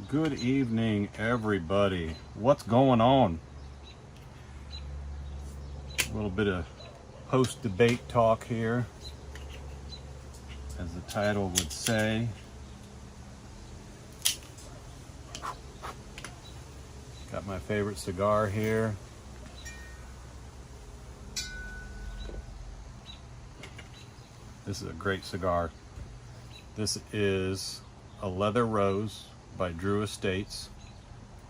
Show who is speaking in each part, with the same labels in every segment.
Speaker 1: Good evening, everybody. What's going on? A little bit of post-debate talk here, as the title would say. Got my favorite cigar here. This is a great cigar. This is a Leather Rose by Drew Estates.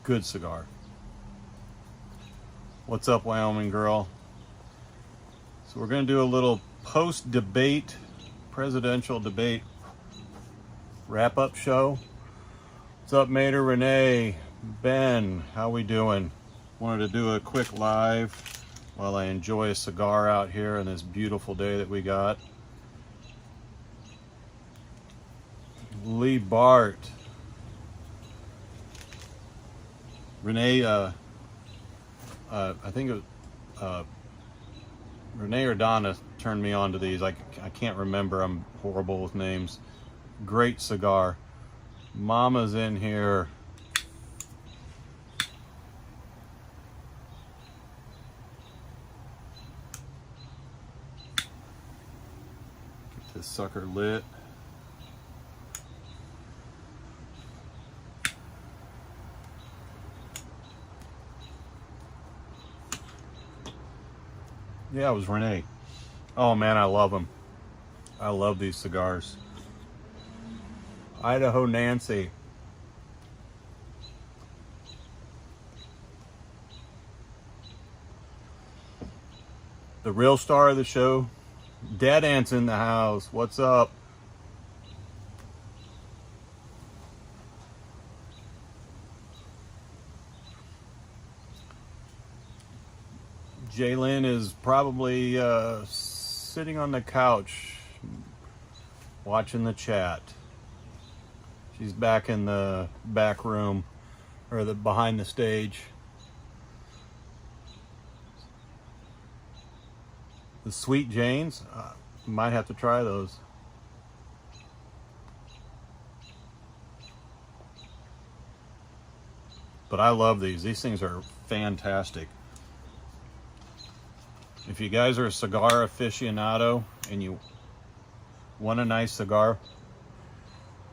Speaker 1: Good cigar. What's up, Wyoming girl? So we're going to do a little post-debate, presidential debate wrap-up show. What's up, Mater, Renee, Ben? How we doing? Wanted to do a quick live while I enjoy a cigar out here on this beautiful day that we got. Lee Bart. Renee, I think it was, Renee or Donna turned me on to these. I can't remember. I'm horrible with names. Great cigar. Mama's in here. Get this sucker lit. Yeah, it was Renee. Oh man, I love them. I love these cigars. Idaho Nancy. The real star of the show, Dead Ant's in the house. What's up? Jalen is probably sitting on the couch watching the chat. She's back in the back room, or the behind the stage. The Sweet Janes, might have to try those. But I love these. These things are fantastic. If you guys are a cigar aficionado and you want a nice cigar,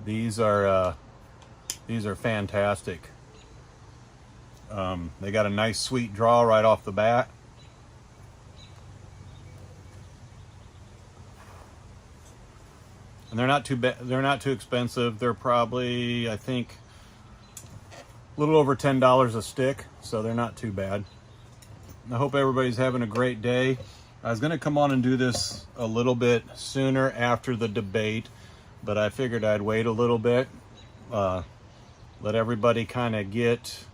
Speaker 1: these are fantastic. They got a nice sweet draw right off the bat. And they're not too bad. They're not too expensive. They're probably, I think, a little over $10 a stick, so they're not too bad. I hope everybody's having a great day. I was going to come on and do this a little bit sooner after the debate, but I figured I'd wait a little bit, let everybody kind of get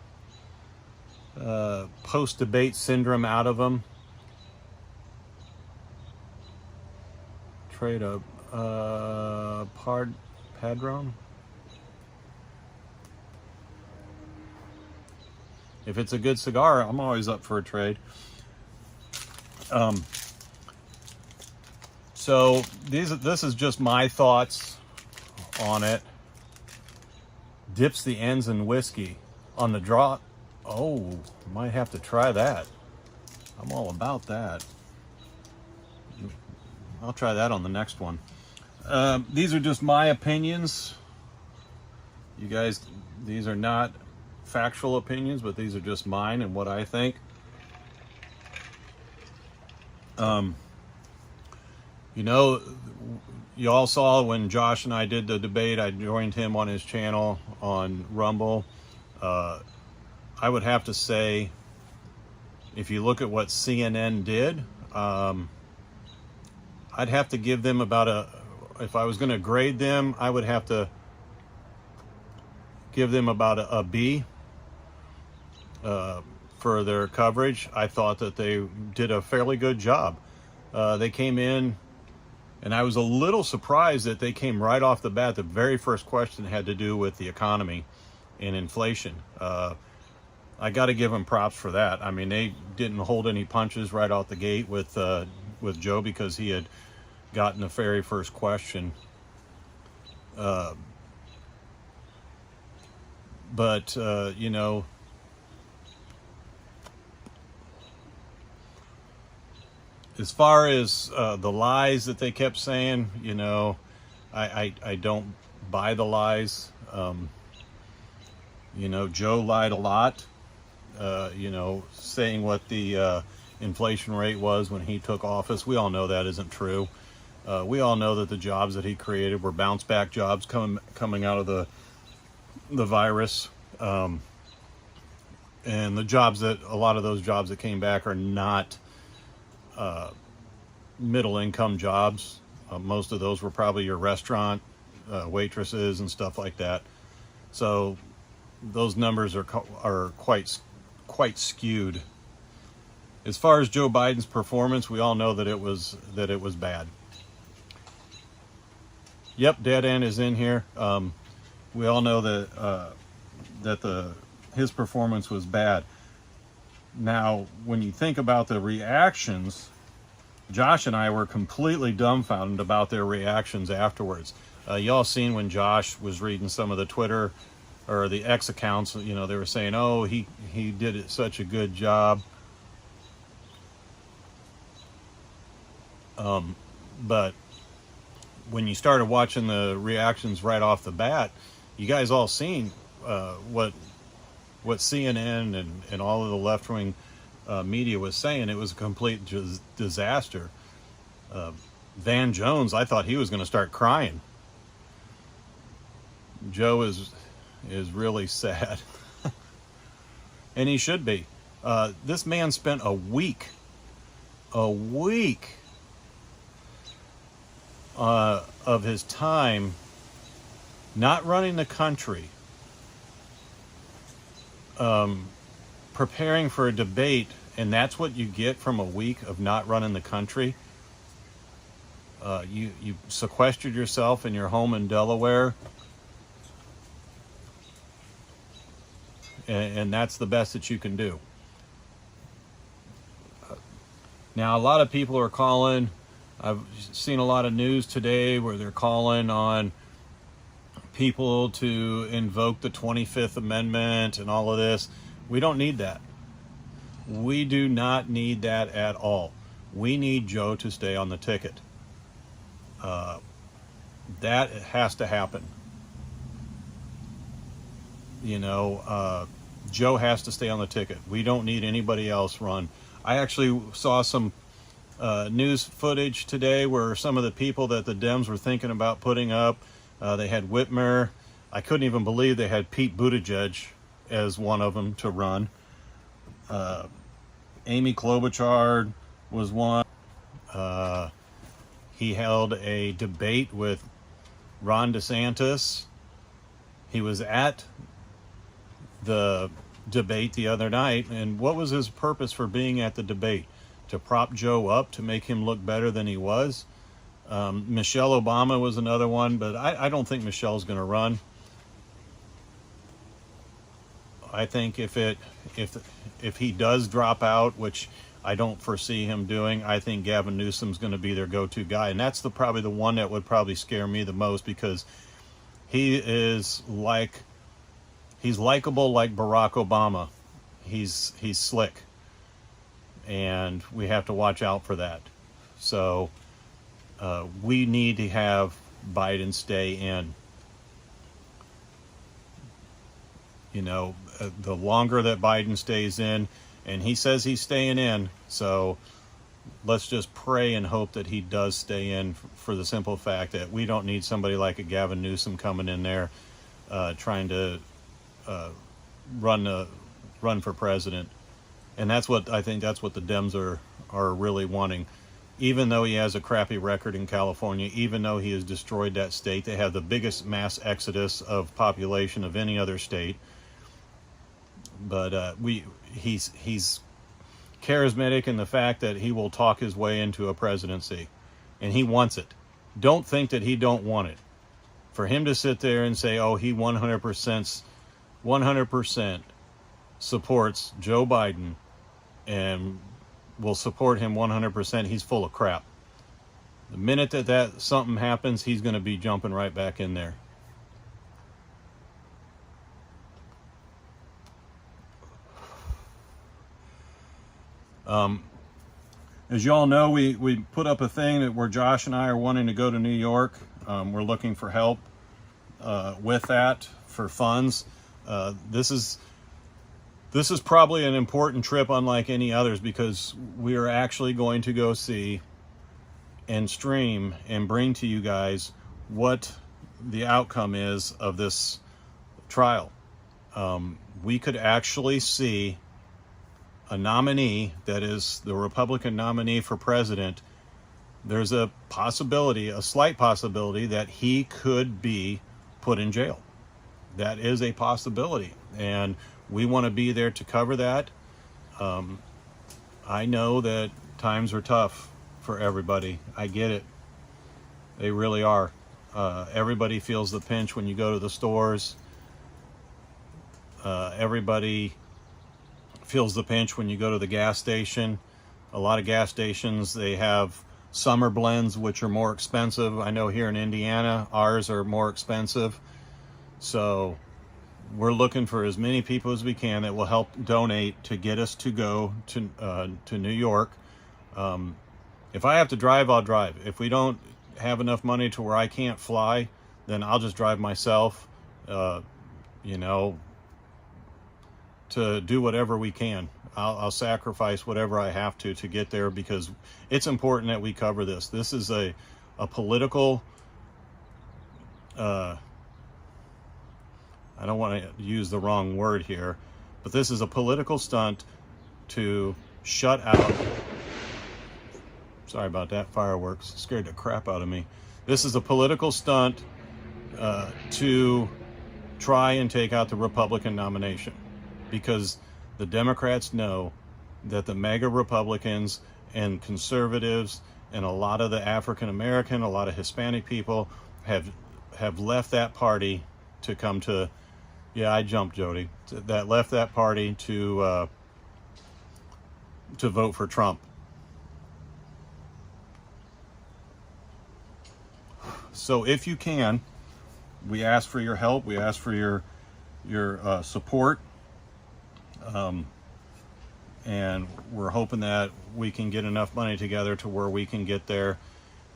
Speaker 1: post-debate syndrome out of them. Trade a Padron. If it's a good cigar, I'm always up for a trade. So this is just my thoughts on it. Dips the ends in whiskey on the draw. Oh, might have to try that. I'm all about that. I'll try that on the next one. These are just my opinions. You guys, these are not factual opinions, but these are just mine and what I think. You know, you all saw when Josh and I did the debate, I joined him on his channel on Rumble. I would have to say, if you look at what CNN did, I'd have to give them about if I was going to grade them, I would have to give them about a B for their coverage. I thought that they did a fairly good job. They came in, and I was a little surprised that they came right off the bat. The very first question had to do with the economy and inflation. I got to give them props for that. I mean, they didn't hold any punches right out the gate with Joe, because he had gotten the very first question. But, you know, as far as the lies that they kept saying, you know, I don't buy the lies. You know, Joe lied a lot, you know, saying what the inflation rate was when he took office. We all know that isn't true. We all know that the jobs that he created were bounce back jobs coming out of the virus. And the jobs that, a lot of those jobs that came back are not middle income jobs. Most of those were probably your restaurant waitresses and stuff like that. So those numbers are quite skewed. As far as Joe Biden's performance, we all know that it was bad. Yep, Dead End is in here. We all know that his performance was bad. Now, when you think about the reactions, Josh and I were completely dumbfounded about their reactions afterwards. Y'all seen when Josh was reading some of the Twitter or the X accounts, you know, they were saying, oh, he did such a good job. But when you started watching the reactions right off the bat, you guys all seen what CNN and all of the left-wing media was saying. It was a complete disaster. Van Jones, I thought he was going to start crying. Joe is really sad. And he should be. This man spent a week of his time not running the country, preparing for a debate, and that's what you get from a week of not running the country. You sequestered yourself in your home in Delaware, and that's the best that you can do. Now, a lot of people are calling. I've seen a lot of news today where they're calling on people to invoke the 25th Amendment and all of this. We don't need that. We do not need that at all. We need Joe to stay on the ticket. That has to happen. You know, Joe has to stay on the ticket. We don't need anybody else run. I actually saw some news footage today where some of the people that the Dems were thinking about putting up, they had Whitmer. I couldn't even believe they had Pete Buttigieg as one of them to run. Amy Klobuchar was one. He held a debate with Ron DeSantis. He was at the debate the other night, and what was his purpose for being at the debate? To prop Joe up, to make him look better than he was. Michelle Obama was another one, but I don't think Michelle's going to run. I think if he does drop out, which I don't foresee him doing, I think Gavin Newsom's going to be their go-to guy, and that's probably the one that would probably scare me the most, because he's likable like Barack Obama. He's slick, and we have to watch out for that. So we need to have Biden stay in. You know, the longer that Biden stays in, and he says he's staying in, so let's just pray and hope that he does stay in, for the simple fact that we don't need somebody like a Gavin Newsom coming in there trying to run for president. And that's what I think, that's what the Dems are really wanting. Even though he has a crappy record in California, even though he has destroyed that state, they have the biggest mass exodus of population of any other state. But he's charismatic in the fact that he will talk his way into a presidency, and he wants it. Don't think that he don't want it. For him to sit there and say, oh, he 100% supports Joe Biden and will support him 100%, he's full of crap. The minute that something happens, he's going to be jumping right back in there. As you all know, we put up a thing that where Josh and I are wanting to go to New York. We're looking for help with that for funds. This is probably an important trip unlike any others, because we are actually going to go see and stream and bring to you guys what the outcome is of this trial. We could actually see a nominee that is the Republican nominee for president. There's a possibility, a slight possibility, that he could be put in jail. That is a possibility, and we want to be there to cover that. I know that times are tough for everybody. I get it. They really are. Everybody feels the pinch when you go to the stores. Everybody feels the pinch when you go to the gas station. A lot of gas stations, they have summer blends, which are more expensive. I know here in Indiana, ours are more expensive. So we're looking for as many people as we can that will help donate to get us to go to New York. If I have to drive, I'll drive. If we don't have enough money to where I can't fly, then I'll just drive myself, you know, to do whatever we can. I'll sacrifice whatever I have to get there, because it's important that we cover this. This is a political, I don't want to use the wrong word here, but this is a political stunt to shut out, sorry about that, fireworks scared the crap out of me. This is a political stunt to try and take out the Republican nomination, because the Democrats know that the MAGA Republicans and conservatives and a lot of the African American, a lot of Hispanic people have left that party to come to, yeah, I jumped, Jody, that left that party to vote for Trump. So if you can, we ask for your help. We ask for your support. And we're hoping that we can get enough money together to where we can get there.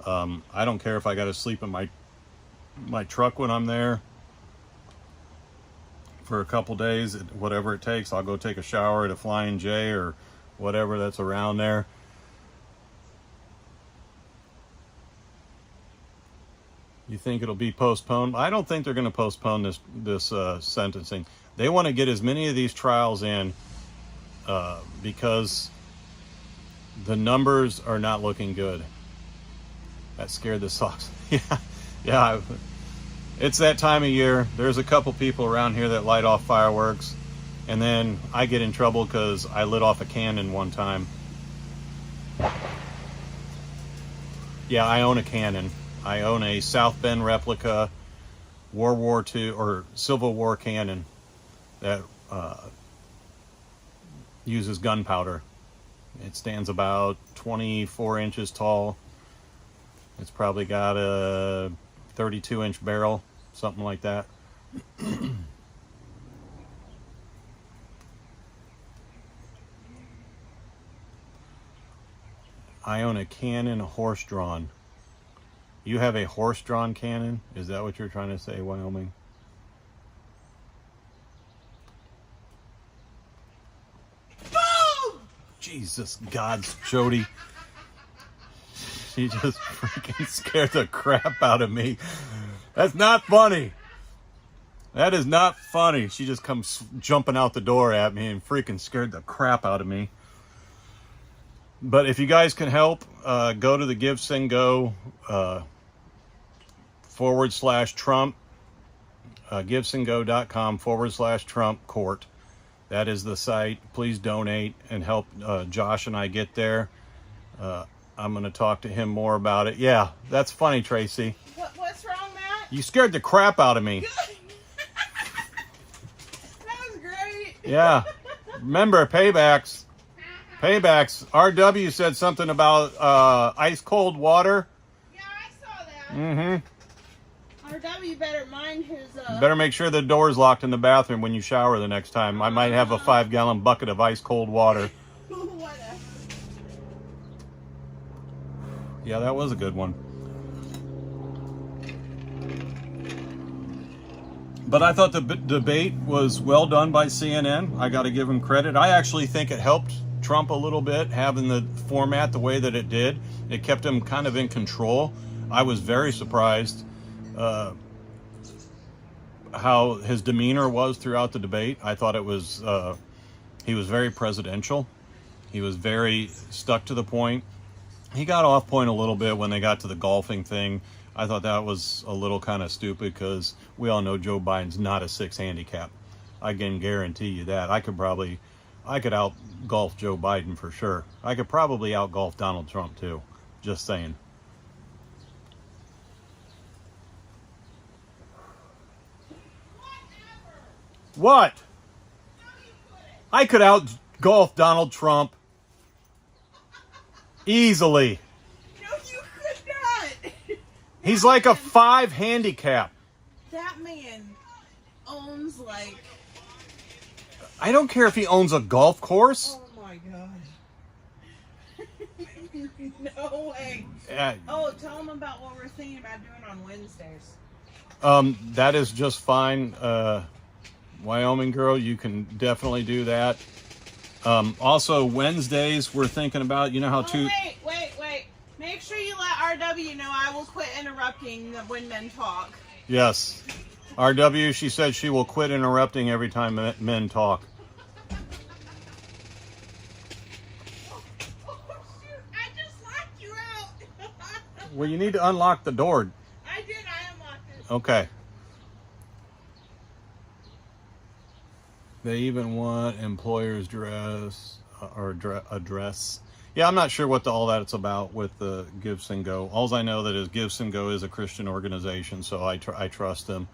Speaker 1: I don't care if I got to sleep in my truck when I'm there for a couple days, whatever it takes. I'll go take a shower at a Flying J or whatever that's around there. You think it'll be postponed? I don't think they're going to postpone this sentencing. They want to get as many of these trials in because the numbers are not looking good. That scared the socks. Yeah. It's that time of year. There's a couple people around here that light off fireworks, and then I get in trouble because I lit off a cannon one time. Yeah, I own a cannon. I own a South Bend replica World War II or Civil War cannon that uses gunpowder. It stands about 24 inches tall. It's probably got a 32-inch barrel, something like that. I own a cannon, horse-drawn. You have a horse-drawn cannon? Is that what you're trying to say, Wyoming? Boom! Jesus, God's Jody. She just freaking scared the crap out of me. That's not funny. That is not funny. She just comes jumping out the door at me and freaking scared the crap out of me. But if you guys can help, go to the Give, Send, Go /Trump, givesendgo.com /Trump court. That is the site. Please donate and help Josh and I get there. I'm going to talk to him more about it. Yeah, that's funny, Tracy.
Speaker 2: What's wrong, Matt?
Speaker 1: You scared the crap out of me.
Speaker 2: That was great.
Speaker 1: Yeah. Remember, paybacks. Paybacks. RW said something about ice cold water.
Speaker 2: Yeah, I saw that.
Speaker 1: Mm-hmm.
Speaker 2: RW better mind his...
Speaker 1: Better make sure the door's locked in the bathroom when you shower the next time. I might have a 5-gallon bucket of ice cold water.
Speaker 2: Whatever.
Speaker 1: Yeah, that was a good one. But I thought the debate was well done by CNN. I got to give them credit. I actually think it helped Trump a little bit, having the format the way that it did. It kept him kind of in control. I was very surprised how his demeanor was throughout the debate. I thought it was, he was very presidential. He was very stuck to the point. He got off point a little bit when they got to the golfing thing. I thought that was a little kind of stupid because we all know Joe Biden's not a 6 handicap. I can guarantee you that. I could out golf Joe Biden for sure. I could probably out golf Donald Trump too. Just saying. What? I could out golf Donald Trump easily.
Speaker 2: No, you could not.
Speaker 1: He's like a 5 handicap.
Speaker 2: That man owns like.
Speaker 1: I don't care if he owns a golf course.
Speaker 2: Oh my god. No way.
Speaker 1: Uh,
Speaker 2: Oh, tell them about what we're thinking about doing on Wednesdays.
Speaker 1: That is just fine. Wyoming girl, you can definitely do that. Also, Wednesdays, we're thinking about, you know how
Speaker 2: Oh, wait. Make sure you let RW know I will quit interrupting when men talk.
Speaker 1: Yes. RW, she said she will quit interrupting every time men talk.
Speaker 2: Oh, shoot. I just locked you out.
Speaker 1: Well, you need to unlock the door.
Speaker 2: I did. I unlocked it.
Speaker 1: Okay. They even want employers dress or address. Yeah, I'm not sure what all that's about with the Gives and Go. All I know that is Gives and Go is a Christian organization, so I trust them.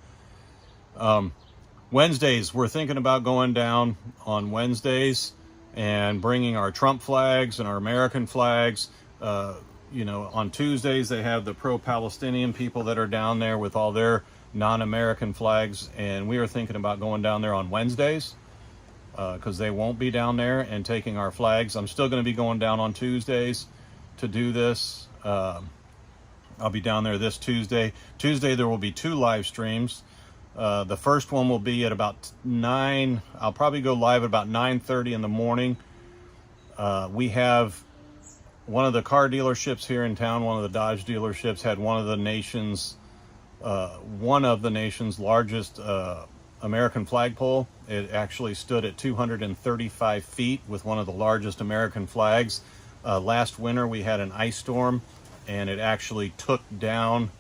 Speaker 1: Wednesdays, we're thinking about going down on Wednesdays and bringing our Trump flags and our American flags. On Tuesdays, they have the pro-Palestinian people that are down there with all their non-American flags, and we are thinking about going down there on Wednesdays because they won't be down there and taking our flags. I'm still going to be going down on Tuesdays to do this. I'll be down there this Tuesday. Tuesday there will be 2 live streams. The first one will be at about 9. I'll probably go live at about 9:30 in the morning. We have one of the car dealerships here in town, one of the Dodge dealerships, had one of the nation's largest American flagpole. It actually stood at 235 feet with one of the largest American flags. Last winter we had an ice storm and it actually took down.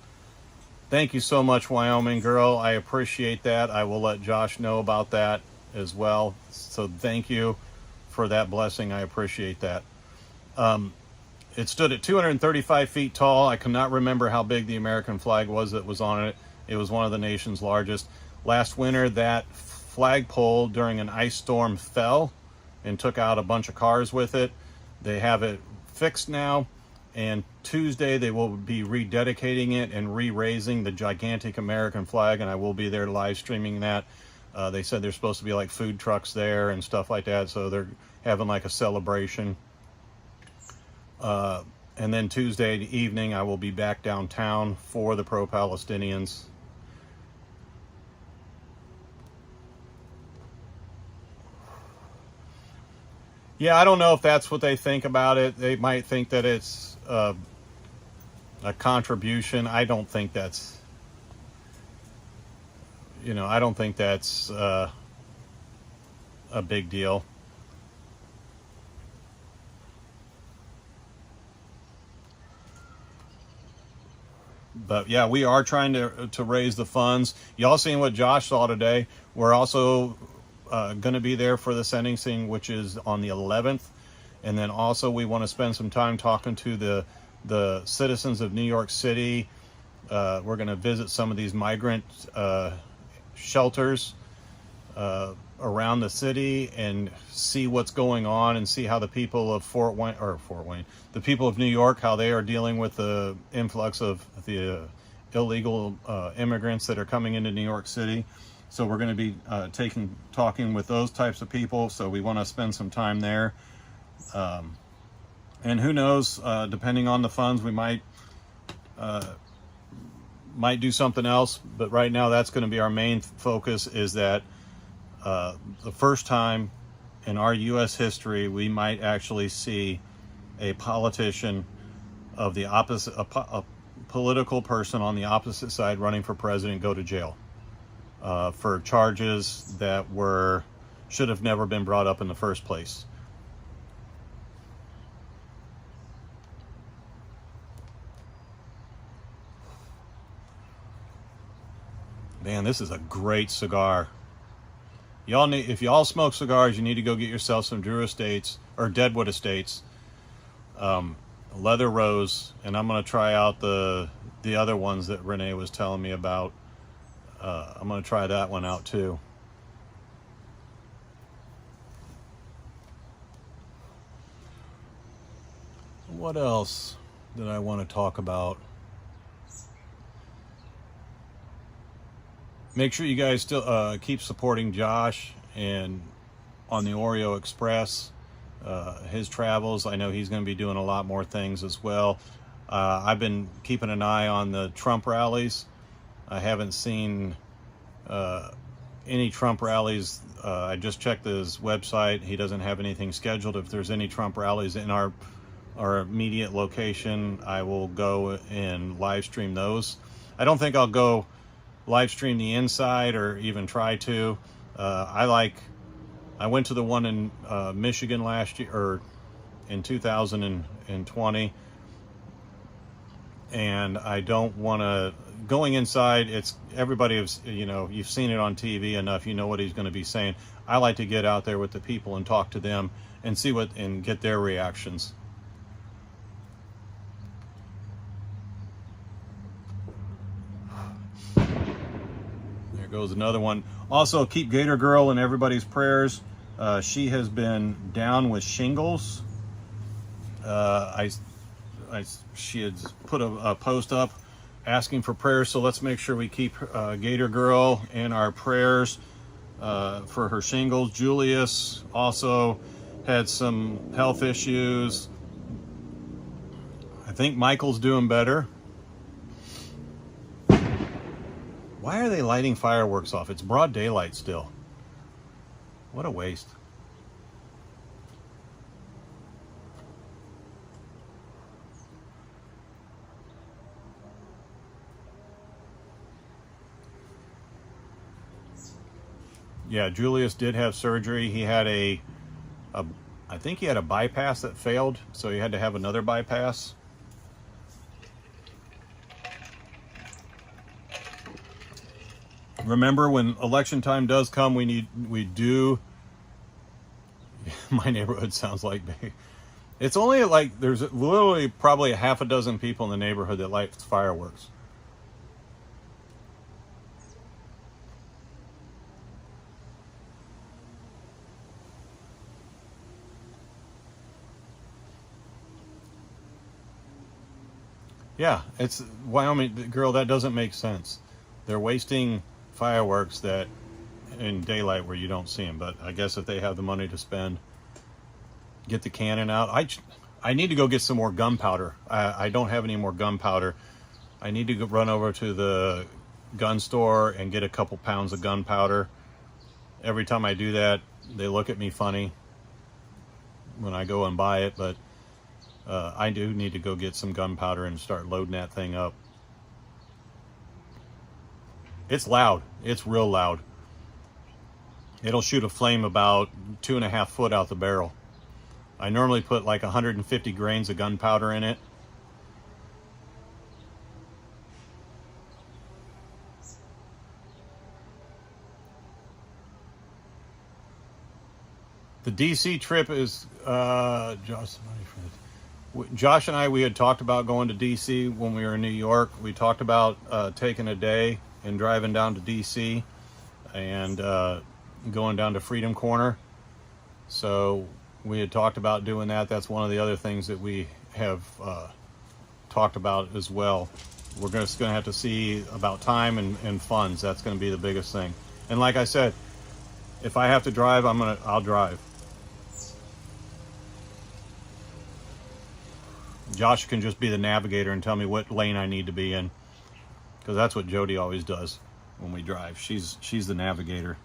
Speaker 1: Thank you so much, Wyoming girl. I appreciate that. I will let Josh know about that as well. So thank you for that blessing. I appreciate that. It stood at 235 feet tall. I cannot remember how big the American flag was that was on it. It was one of the nation's largest. Last winter, that flagpole during an ice storm fell and took out a bunch of cars with it. They have it fixed now, and Tuesday they will be rededicating it and re-raising the gigantic American flag, and I will be there live streaming that. They said there's supposed to be like food trucks there and stuff like that, so they're having like a celebration. And then Tuesday evening, I will be back downtown for the pro-Palestinians. Yeah, I don't know if that's what they think about it. They might think that it's a contribution. I don't think that's, I don't think that's a big deal. But yeah, we are trying to raise the funds. Y'all seen what Josh saw today. We're also going to be there for the sentencing, which is on the 11th. And then also we want to spend some time talking to the citizens of New York City. We're going to visit some of these migrant shelters around the city and see what's going on and see how the people of the people of New York, how they are dealing with the influx of the illegal immigrants that are coming into New York City. So we're going to be talking with those types of people. So we want to spend some time there. And who knows, depending on the funds, we might do something else. But right now, that's going to be our main focus, is that the first time in our U.S. history, we might actually see a politician of the opposite, a political person on the opposite side running for president, go to jail for charges that should have never been brought up in the first place. Man, this is a great cigar. Y'all need, if y'all smoke cigars, you need to go get yourself some Drew Estates or Deadwood Estates, Leather Rose, and I'm gonna try out the other ones that Renee was telling me about. I'm gonna try that one out too. What else did I want to talk about? Make sure you guys still keep supporting Josh and on the Oreo Express, his travels. I know he's going to be doing a lot more things as well. I've been keeping an eye on the Trump rallies. I haven't seen any Trump rallies. I just checked his website. He doesn't have anything scheduled. If there's any Trump rallies in our immediate location, I will go and live stream those. I don't think I'll go live stream the inside or even try to. I went to the one in Michigan last year, or in 2020, and I don't want to, going inside, it's everybody has, you've seen it on TV enough, you know what he's going to be saying. I like to get out there with the people and talk to them and see and get their reactions. Goes another one. Also, keep Gator Girl in everybody's prayers. She has been down with shingles. She had put a post up asking for prayers, so let's make sure we keep Gator Girl in our prayers for her shingles. Julius also had some health issues. I think Michael's doing better. Why are they lighting fireworks off? It's broad daylight still. What a waste. Yeah, Julius did have surgery. He had I think he had a bypass that failed, so he had to have another bypass. Remember, when election time does come, we do. My neighborhood sounds like it's only like there's literally probably a half a dozen people in the neighborhood that lights fireworks. Yeah, it's Wyoming, girl, that doesn't make sense. They're wasting fireworks that in daylight where you don't see them, but I guess if they have the money to spend, get the cannon out. I need to go get some more gunpowder. I don't have any more gunpowder. I need to run over to the gun store and get a couple pounds of gunpowder. Every time I do that, they look at me funny when I go and buy it, but I do need to go get some gunpowder and start loading that thing up. It's loud. It's real loud. It'll shoot a flame about 2.5 foot out the barrel. I normally put like 150 grains of gunpowder in it. The DC trip is Josh and I, we had talked about going to DC when we were in New York. We talked about taking a day and driving down to DC and going down to Freedom Corner. So we had talked about doing that. That's one of the other things that we have talked about as well. We're just going to have to see about time and funds. That's going to be the biggest thing. And like I said, if I have to drive, I'll drive. Josh can just be the navigator and tell me what lane I need to be in, because that's what Jody always does when we drive. She's the navigator.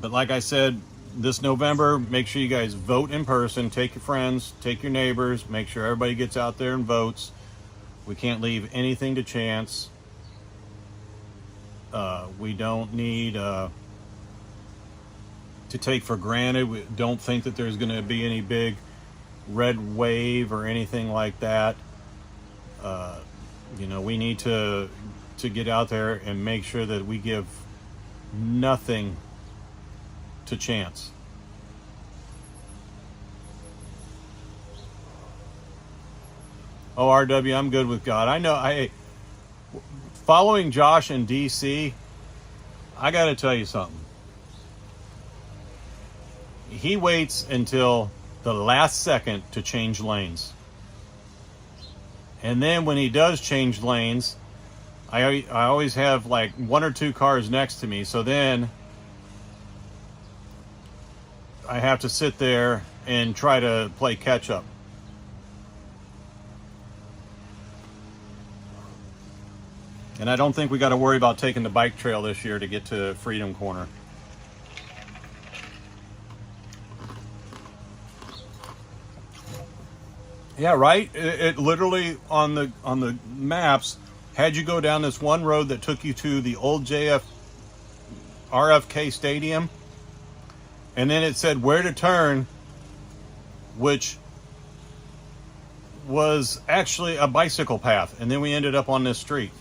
Speaker 1: But like I said, this November, make sure you guys vote in person. Take your friends, take your neighbors, make sure everybody gets out there and votes. We can't leave anything to chance. We don't need to take for granted. We don't think that there's going to be any big red wave or anything like that. You know, we need to get out there and make sure that we give nothing to chance. Oh, RW, I'm good with God. I know. Following Josh in DC, I got to tell you something. He waits until the last second to change lanes. And then when he does change lanes, I always have like 1 or 2 cars next to me. So then I have to sit there and try to play catch up. And I don't think we got to worry about taking the bike trail this year to get to Freedom Corner. Yeah, right? It literally on the maps had you go down this one road that took you to the old RFK Stadium. And then it said where to turn, which was actually a bicycle path. And then we ended up on this street.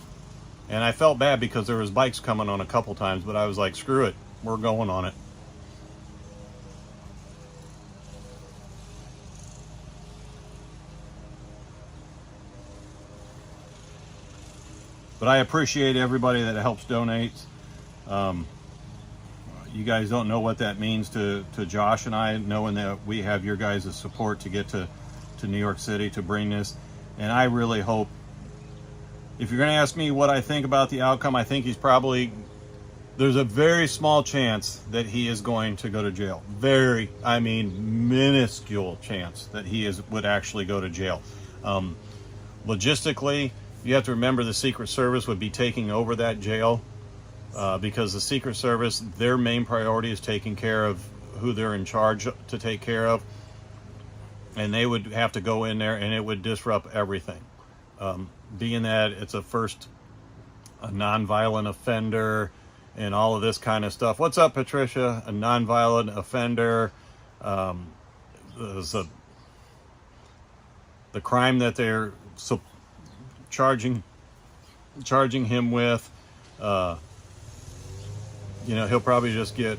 Speaker 1: And I felt bad because there was bikes coming on a couple times, but I was like, screw it, we're going on it. But I appreciate everybody that helps donate. You guys don't know what that means to Josh and I, knowing that we have your guys' support to get to New York City to bring this. And I really hope, if you're going to ask me what I think about the outcome, I think there's a very small chance that he is going to go to jail. Minuscule chance that he would actually go to jail. Logistically, you have to remember the Secret Service would be taking over that jail because the Secret Service, their main priority is taking care of who they're in charge to take care of. And they would have to go in there and it would disrupt everything. Being that it's a nonviolent offender and all of this kind of stuff. What's up, Patricia? A nonviolent offender. The crime that they're charging him with, he'll probably just get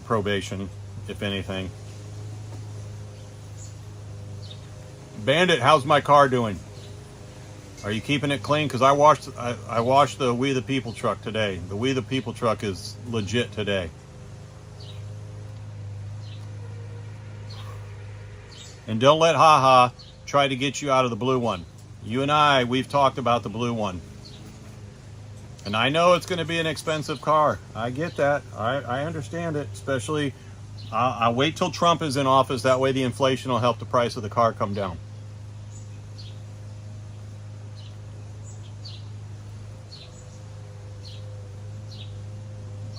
Speaker 1: probation, if anything. Bandit, how's my car doing? Are you keeping it clean? Because I washed the We the People truck today. The We the People truck is legit today. And don't let haha try to get you out of the blue one. You and we've talked about the blue one. And I know it's going to be an expensive car. I get that. I understand it. Especially, I'll wait till Trump is in office. That way the inflation will help the price of the car come down.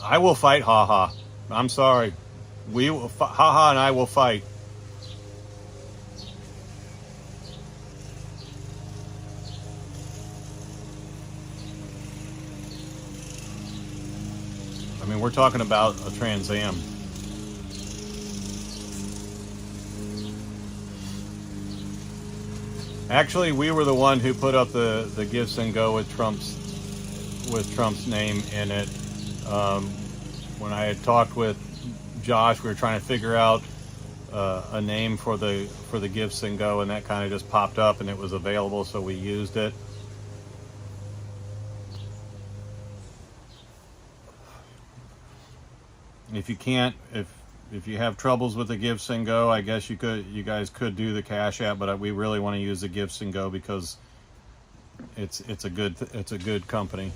Speaker 1: I will fight haha. I'm sorry. We will haha and I will fight. I mean, we're talking about a Trans Am. Actually, we were the one who put up the Gifts and Go with Trump's name in it. When I had talked with Josh, we were trying to figure out a name for the Gifts and Go, and that kind of just popped up, and it was available, so we used it. If you can't, if you have troubles with the Gifts and Go, I guess you guys could do the Cash App, but we really want to use the Gifts and Go because it's a good company.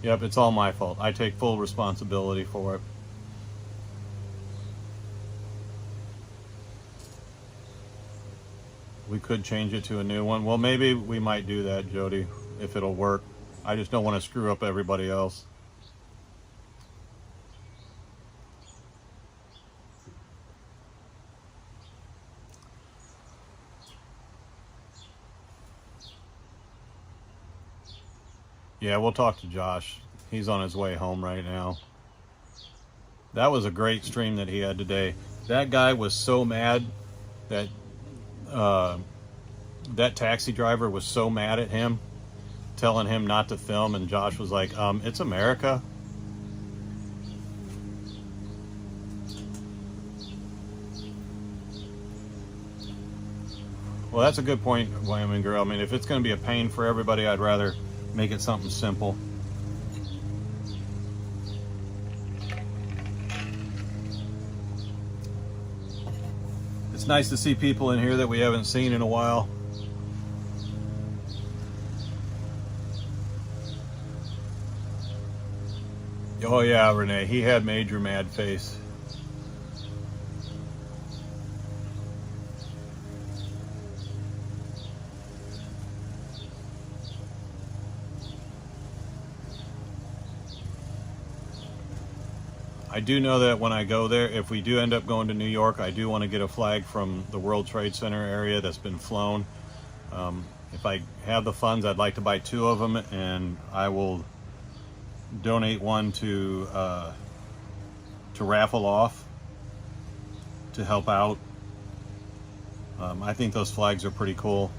Speaker 1: Yep, it's all my fault. I take full responsibility for it. We could change it to a new one. Well, maybe we might do that, Jody, if it'll work. I just don't want to screw up everybody else. Yeah, we'll talk to Josh. He's on his way home right now. That was a great stream that he had today. That guy was so mad that that taxi driver was so mad at him, telling him not to film, and Josh was like, it's America. Well, that's a good point, Wyoming Girl. I mean, if it's going to be a pain for everybody, I'd rather make it something simple. It's nice to see people in here that we haven't seen in a while. Oh yeah, Renee, he had major mad face. I do know that when I go there, if we do end up going to New York, I do want to get a flag from the World Trade Center area that's been flown. If I have the funds, I'd like to buy 2 of them, and I will donate one to raffle off to help out. I think those flags are pretty cool.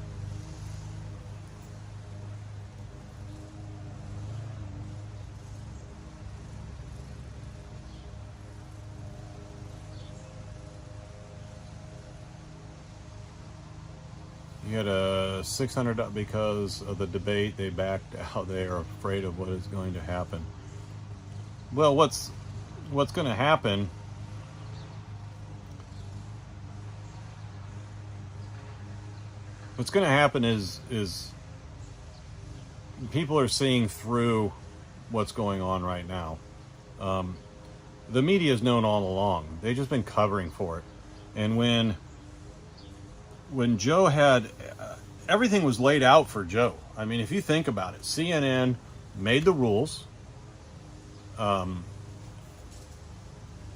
Speaker 1: You had a $600 because of the debate. They backed out. They are afraid of what is going to happen. Well, what's going to happen? What's going to happen is people are seeing through what's going on right now. The media has known all along. They've just been covering for it. And when Joe had everything was laid out for Joe. I mean, if you think about it, CNN made the rules.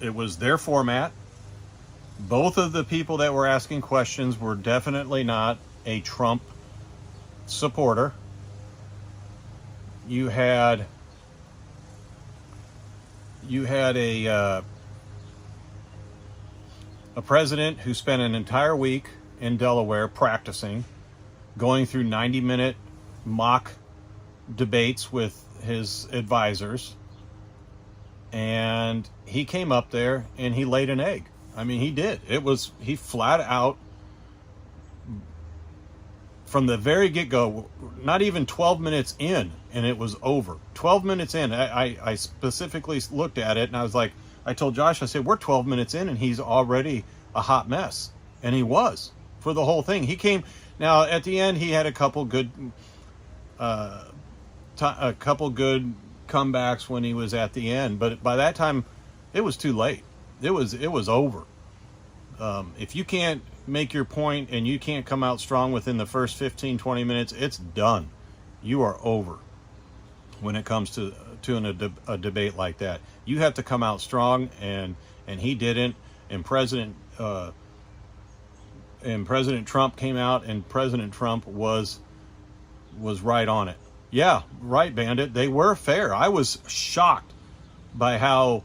Speaker 1: It was their format. Both of the people that were asking questions were definitely not a Trump supporter. You had a president who spent an entire week in Delaware practicing, going through 90-minute mock debates with his advisors, and he came up there and he laid an egg. I mean, he did. He flat out, from the very get-go, not even 12 minutes in, and it was over. 12 minutes in, I specifically looked at it, and I was like, I told Josh, I said, we're 12 minutes in, and he's already a hot mess. And he was, for the whole thing. He came, now at the end, he had a couple good comebacks when he was at the end, but by that time, it was too late. It was over. If you can't make your point and you can't come out strong within the first 15-20 minutes, it's done. You are over when it comes to a debate like that. You have to come out strong, and he didn't. And President Trump came out, and President Trump was right on it. Yeah, right, Bandit. They were fair. I was shocked by how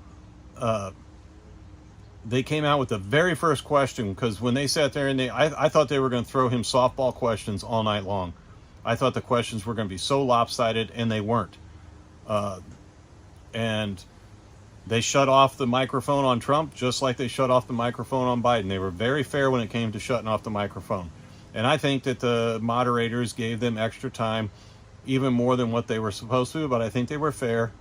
Speaker 1: they came out with the very first question, because when they sat there and I thought they were going to throw him softball questions all night long. I thought the questions were going to be so lopsided, and they weren't. And they shut off the microphone on Trump just like they shut off the microphone on Biden. They were very fair when it came to shutting off the microphone. And I think that the moderators gave them extra time, even more than what they were supposed to, but I think they were fair.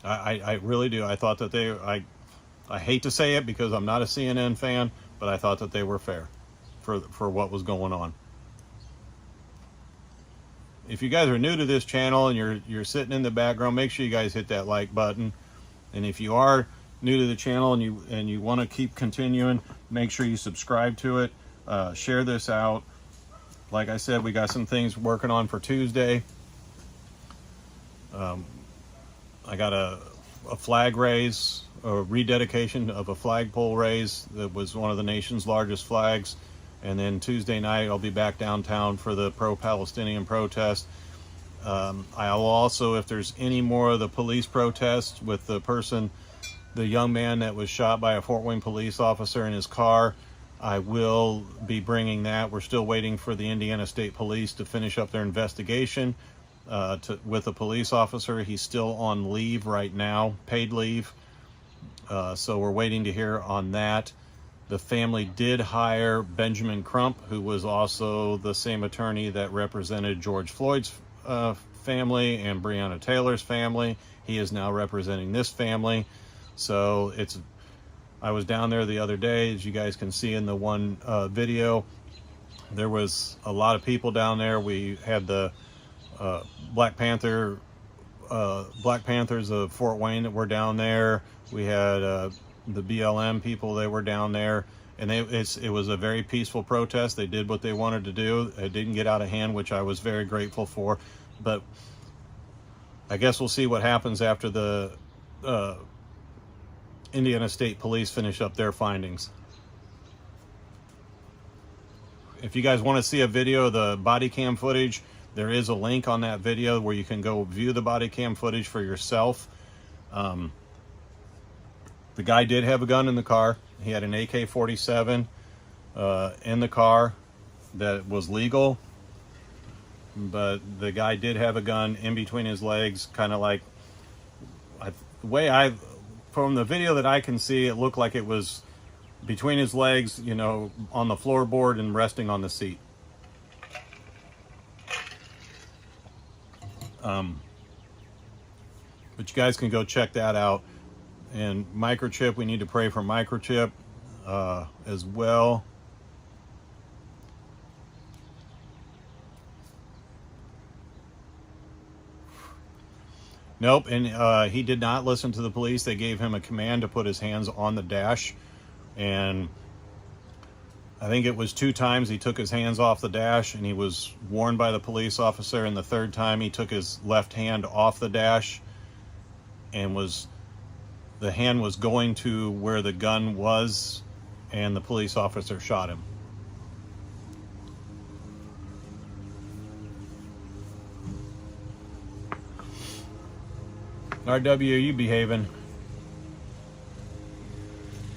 Speaker 1: I really do. I thought that I hate to say it because I'm not a CNN fan, but I thought that they were fair. for what was going on. If you guys are new to this channel and you're sitting in the background, make sure you guys hit that like button. And if you are new to the channel and you want to keep continuing, make sure you subscribe to it. Share this out. Like I said, we got some things working on for Tuesday. I got a flag raise, a rededication of a flagpole raise that was one of the nation's largest flags. And then Tuesday night, I'll be back downtown for the pro-Palestinian protest. I will also, if there's any more of the police protests with the young man that was shot by a Fort Wayne police officer in his car, I will be bringing that. We're still waiting for the Indiana State Police to finish up their investigation with a police officer. He's still on leave right now, paid leave. So we're waiting to hear on that. The family did hire Benjamin Crump, who was also the same attorney that represented George Floyd's family and Breonna Taylor's family. He is now representing this family. So I was down there the other day, as you guys can see in the one video. There was a lot of people down there. We had the Black Panthers of Fort Wayne that were down there. We had the BLM people, they were down there, and it was a very peaceful protest. They did what they wanted to do. It didn't get out of hand, which I was very grateful for. But I guess we'll see what happens after the Indiana State Police finish up their findings. If you guys want to see a video of the body cam footage, there is a link on that video where you can go view the body cam footage for yourself. The guy did have a gun in the car. He had an AK-47 in the car that was legal, but the guy did have a gun in between his legs, kind of like, from the video that I can see, it looked like it was between his legs, you know, on the floorboard and resting on the seat. But you guys can go check that out. And microchip, we need to pray for microchip as well. Nope, and he did not listen to the police. They gave him a command to put his hands on the dash, and I think it was 2 times he took his hands off the dash, and he was warned by the police officer, and the 3rd time he took his left hand off the dash, and the hand was going to where the gun was, and the police officer shot him. RW, you behaving?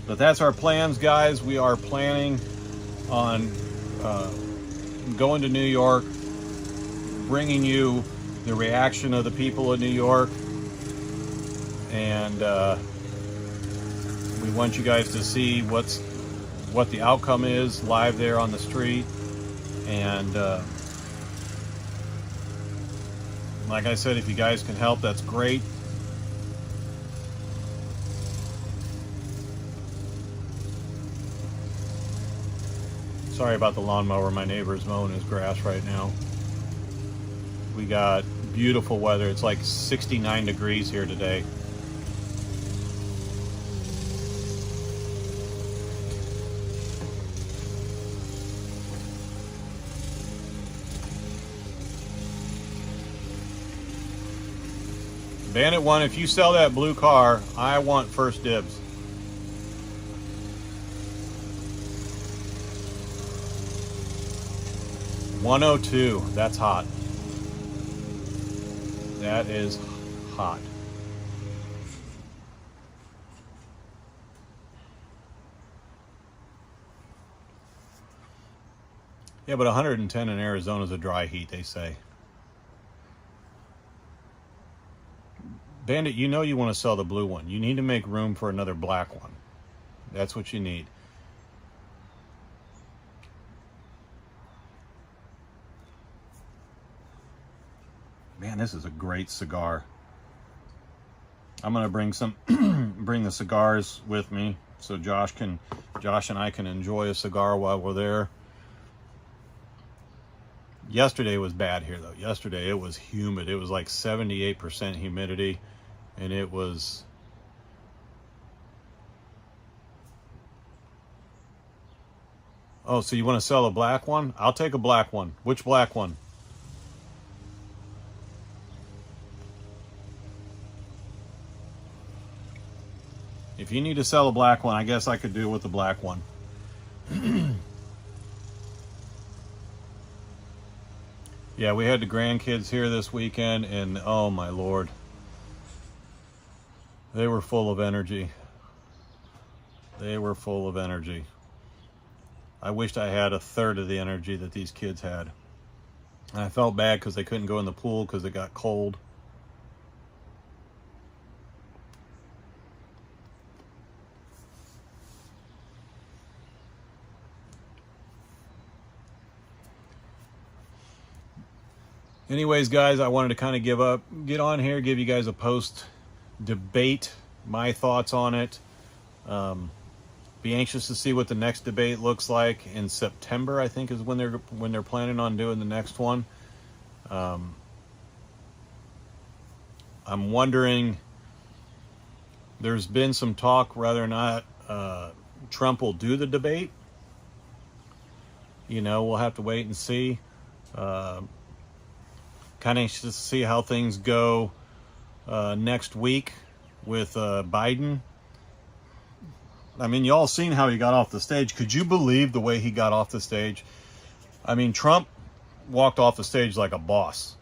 Speaker 1: But that's our plans, guys. We are planning on going to New York, bringing you the reaction of the people of New York, and we want you guys to see what the outcome is live there on the street. And like I said, if you guys can help, that's great. Sorry about the lawnmower. My neighbor's mowing his grass right now. We got beautiful weather. It's like 69 degrees here today. Bandit 1, if you sell that blue car, I want first dibs. $102, that's hot. That is hot. Yeah, but 110 in Arizona is a dry heat, they say. Bandit, you know you want to sell the blue one. You need to make room for another black one. That's what you need. Man, this is a great cigar. I'm gonna bring bring the cigars with me so Josh and I can enjoy a cigar while we're there. Yesterday was bad here, though. Yesterday it was humid. It was like 78% humidity, and it was... Oh, so you want to sell a black one? I'll take a black one. Which black one? If you need to sell a black one, I guess I could do it with the black one. Yeah, we had the grandkids here this weekend, and oh my Lord. They were full of energy. They were full of energy. I wished I had a third of the energy that these kids had. And I felt bad because they couldn't go in the pool because it got cold. Anyways, guys, I wanted to kind of get on here, give you guys a post debate, my thoughts on it. Be anxious to see what the next debate looks like in September. I think is when they're planning on doing the next one. I'm wondering. There's been some talk whether or not Trump will do the debate. You know, we'll have to wait and see. Kind of anxious to see how things go next week with Biden. I mean, y'all seen how he got off the stage. Could you believe the way he got off the stage? I mean, Trump walked off the stage like a boss.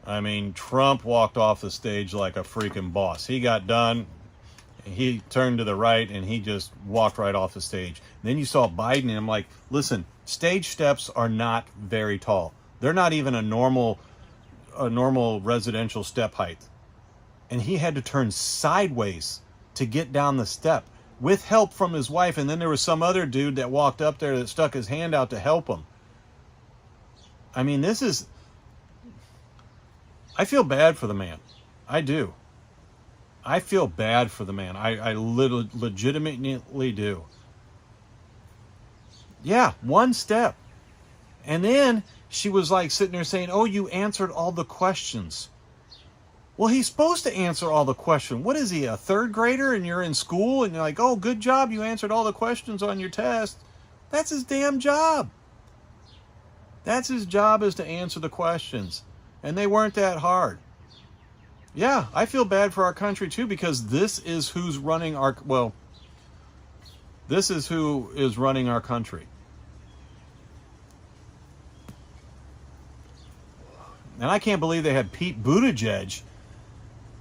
Speaker 1: I mean, Trump walked off the stage like a freaking boss. He got done. He turned to the right and he just walked right off the stage. And then you saw Biden and I'm like, listen, stage steps are not very tall. They're not even a normal residential step height. And he had to turn sideways to get down the step with help from his wife. And then there was some other dude that walked up there that stuck his hand out to help him. I mean, I feel bad for the man. I do. I feel bad for the man. I legitimately do. Yeah, one step. And then she was like sitting there saying, oh, you answered all the questions. Well, he's supposed to answer all the questions. What is he, a third grader and you're in school and you're like, oh, good job, you answered all the questions on your test. That's his damn job. That's his job, is to answer the questions. And they weren't that hard. Yeah, I feel bad for our country too, because this is who's running this is who is running our country. And I can't believe they had Pete Buttigieg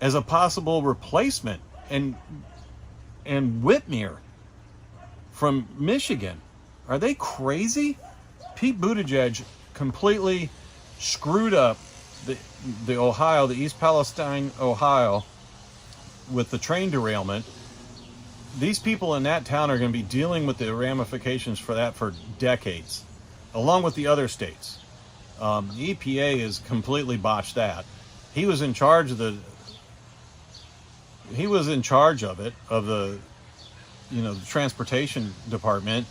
Speaker 1: as a possible replacement, and Whitmer from Michigan. Are they crazy? Pete Buttigieg completely screwed up the Ohio, the East Palestine, Ohio, with the train derailment. These people in that town are going to be dealing with the ramifications for that for decades, along with the other states. The EPA has completely botched that. He was in charge of the transportation department,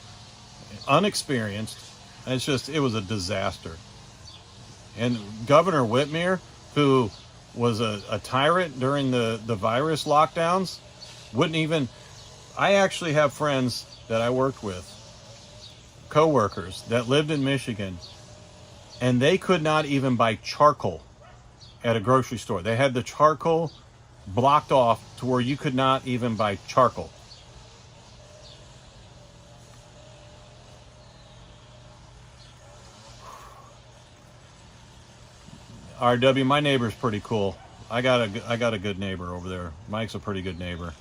Speaker 1: unexperienced. It was a disaster. And Governor Whitmer, who was a tyrant during the virus lockdowns, wouldn't even... I actually have friends that I worked with, co-workers, that lived in Michigan, and they could not even buy charcoal at a grocery store. They had the charcoal blocked off to where you could not even buy charcoal. RW, my neighbor's pretty cool. I got a good neighbor over there. Mike's a pretty good neighbor.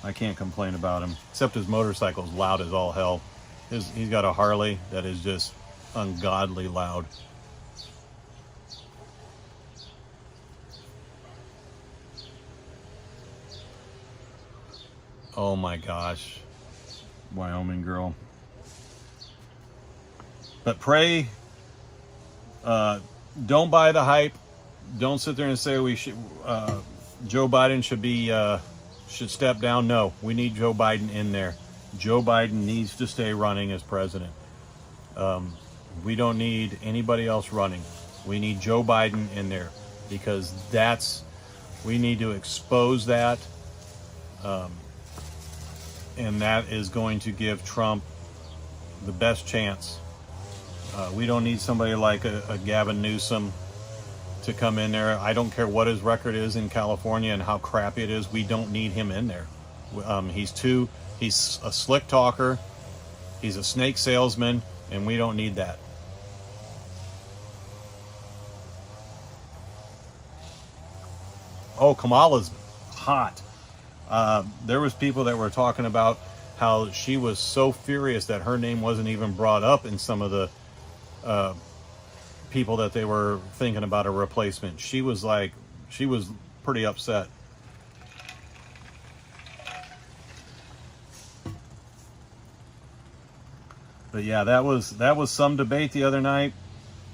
Speaker 1: I can't complain about him, except his motorcycle's loud as all hell. He's got a Harley that is just ungodly loud. Oh my gosh, Wyoming girl. But pray. Don't buy the hype. Don't sit there and say Joe Biden should step down. No, we need Joe Biden in there. Joe Biden needs to stay running as president. We don't need anybody else running. We need Joe Biden in there, because we need to expose that, and that is going to give Trump the best chance. We don't need somebody like a Gavin Newsom to come in there. I don't care what his record is in California and how crappy it is. We don't need him in there. He's a slick talker. He's a snake salesman, and we don't need that. Oh, Kamala's hot. There was people that were talking about how she was so furious that her name wasn't even brought up in some of the people that they were thinking about a replacement. She was pretty upset. But yeah, that was some debate the other night.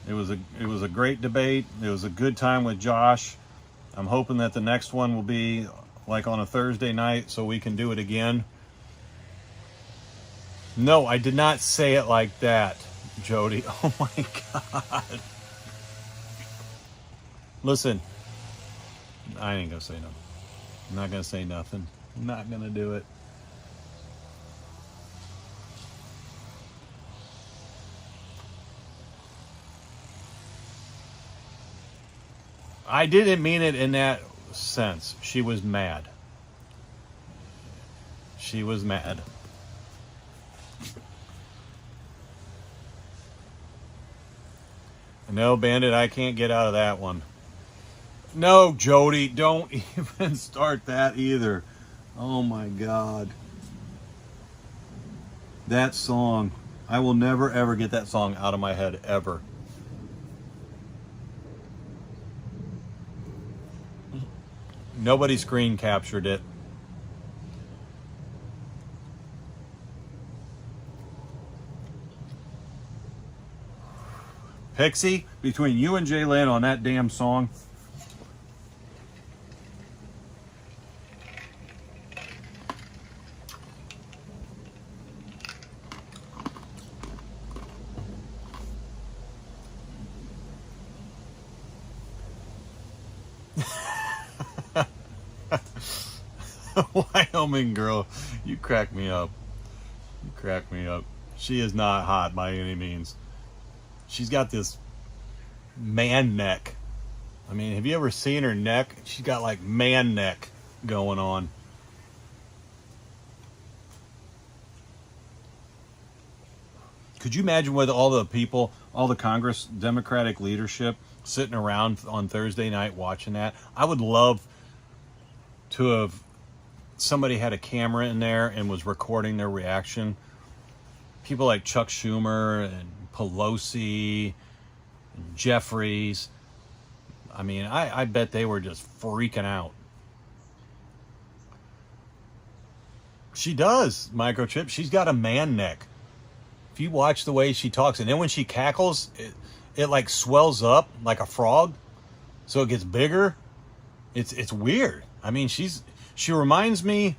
Speaker 1: It was a great debate. It was a good time with Josh. I'm hoping that the next one will be like on a Thursday night so we can do it again. No, I did not say it like that, Jody. Oh my God. Listen, I ain't gonna say nothing. I'm not gonna say nothing. I'm not gonna do it. I didn't mean it in that sense. She was mad. She was mad. No, Bandit, I can't get out of that one. No, Jody, don't even start that either. Oh my God. That song. I will never ever get that song out of my head, ever. Nobody screen captured it. Pixie, between you and Jay Lynn on that damn song. Wyoming girl, you crack me up. You crack me up. She is not hot by any means. She's got this man neck. I mean, have you ever seen her neck? She's got like man neck going on. Could you imagine with all the people, all the Congress Democratic leadership sitting around on Thursday night watching that? I would love to have somebody had a camera in there and was recording their reaction. People like Chuck Schumer and Pelosi and Jeffries. I mean, I bet they were just freaking out. She does, Microchip. She's got a man neck. If you watch the way she talks, and then when she cackles, it like swells up like a frog, so it gets bigger. It's weird. I mean, she reminds me.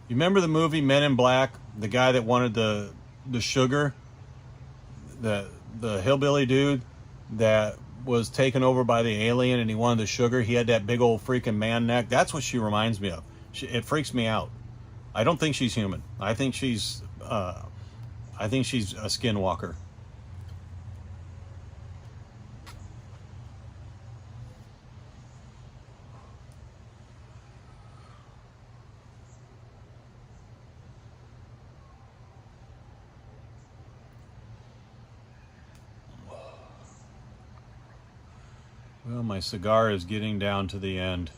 Speaker 1: You remember the movie Men in Black? The guy that wanted the sugar, the hillbilly dude that was taken over by the alien, and he wanted the sugar. He had that big old freaking man neck. That's what she reminds me of. It freaks me out. I don't think she's human. I think she's a skinwalker. Well, my cigar is getting down to the end.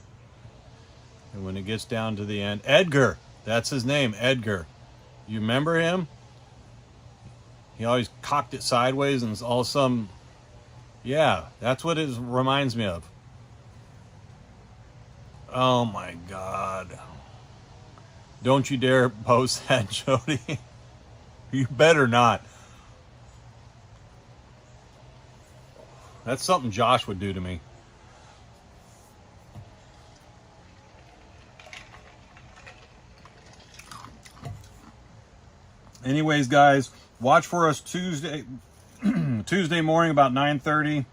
Speaker 1: And when it gets down to the end, Edgar, that's his name, Edgar. You remember him? He always cocked it sideways and all some. Yeah, that's what it reminds me of. Oh my God. Don't you dare post that, Jody. You better not. That's something Josh would do to me. Anyways, guys, watch for us Tuesday Tuesday morning about 9:30.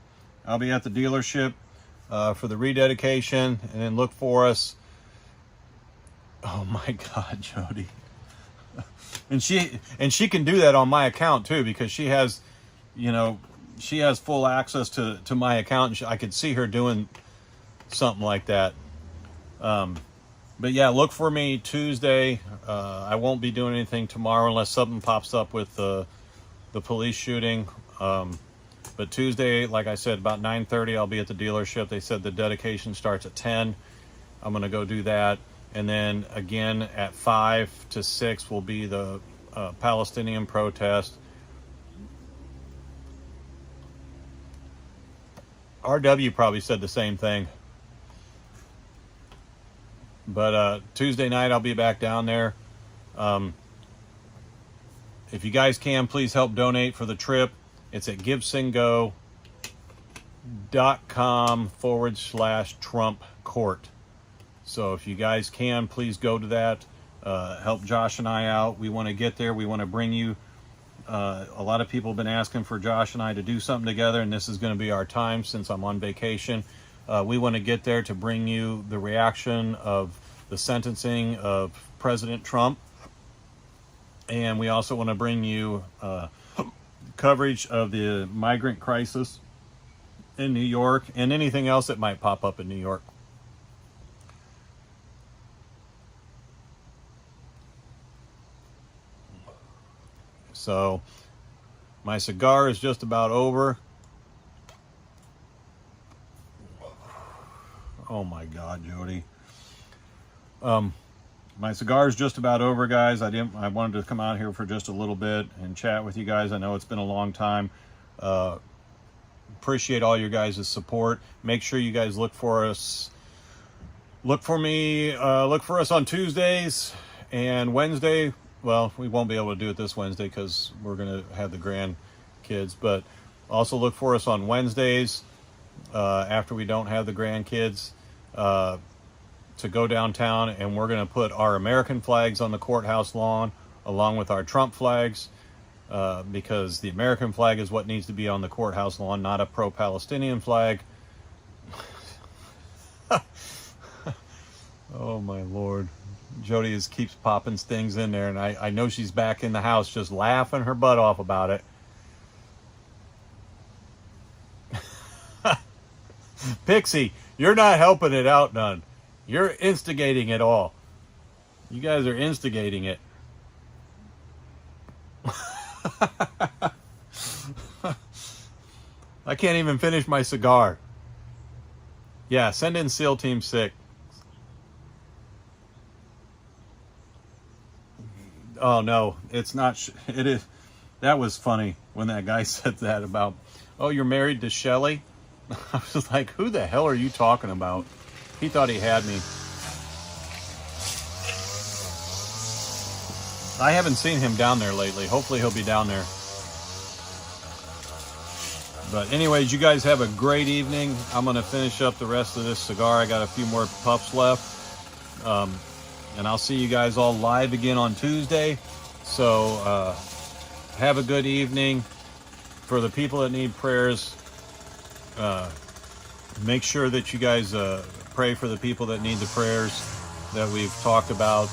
Speaker 1: I'll be at the dealership for the rededication, and then look for us. Oh my God, Jody. And she can do that on my account too, because she has, she has full access to my account, and I could see her doing something like that. But yeah, look for me Tuesday. I won't be doing anything tomorrow unless something pops up with the police shooting. But Tuesday, like I said, about 9:30, I'll be at the dealership. They said the dedication starts at 10. I'm going to go do that. And then again at 5 to 6 will be the Palestinian protest. RW probably said the same thing. But Tuesday night I'll be back down there. If you guys can, please help donate for the trip. It's at gibsongo.com/Trump Court. So if you guys can, please go to that. Help Josh and I out. We want to get there. We want to bring you. A lot of people have been asking for Josh and I to do something together, and this is going to be our time since I'm on vacation. We want to get there to bring you the reaction of the sentencing of President Trump. And we also want to bring you coverage of the migrant crisis in New York and anything else that might pop up in New York. So my cigar is just about over. Oh my God, Jody. My cigar is just about over, guys. I wanted to come out here for just a little bit and chat with you guys. I know it's been a long time. Appreciate all your guys' support. Make sure you guys look for us. Look for me. Look for us on Tuesdays and Wednesday. Well, we won't be able to do it this Wednesday because we're going to have the grandkids. But also look for us on Wednesdays after we don't have the grandkids. To go downtown, and we're going to put our American flags on the courthouse lawn along with our Trump flags, because the American flag is what needs to be on the courthouse lawn, not a pro-Palestinian flag. Oh my Lord. Jody keeps popping things in there, and I know she's back in the house just laughing her butt off about it. Pixie, you're not helping it out none. You're instigating it all. You guys are instigating it. I can't even finish my cigar. Yeah, send in SEAL Team 6. Oh no, it's not. It is. That was funny when that guy said that about, oh, you're married to Shelly. I was like, who the hell are you talking about? He thought he had me. I haven't seen him down there lately. Hopefully he'll be down there. But anyways, you guys have a great evening. I'm going to finish up the rest of this cigar. I got a few more puffs left. And I'll see you guys all live again on Tuesday. So have a good evening. For the people that need prayers, make sure that you guys pray for the people that need the prayers that we've talked about.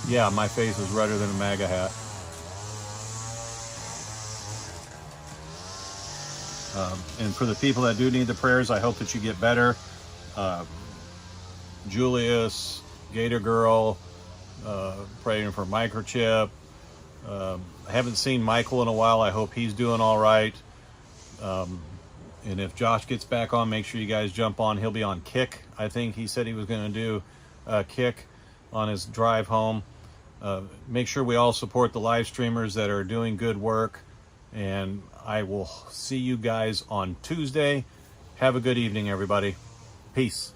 Speaker 1: Yeah, my face is redder than a MAGA hat. And for the people that do need the prayers, I hope that you get better. Julius, Gator Girl, praying for Microchip. I haven't seen Michael in a while. I hope he's doing all right. And if Josh gets back on, make sure you guys jump on. He'll be on Kick. I think he said he was going to do Kick on his drive home. Make sure we all support the live streamers that are doing good work. And I will see you guys on Tuesday. Have a good evening, everybody. Peace.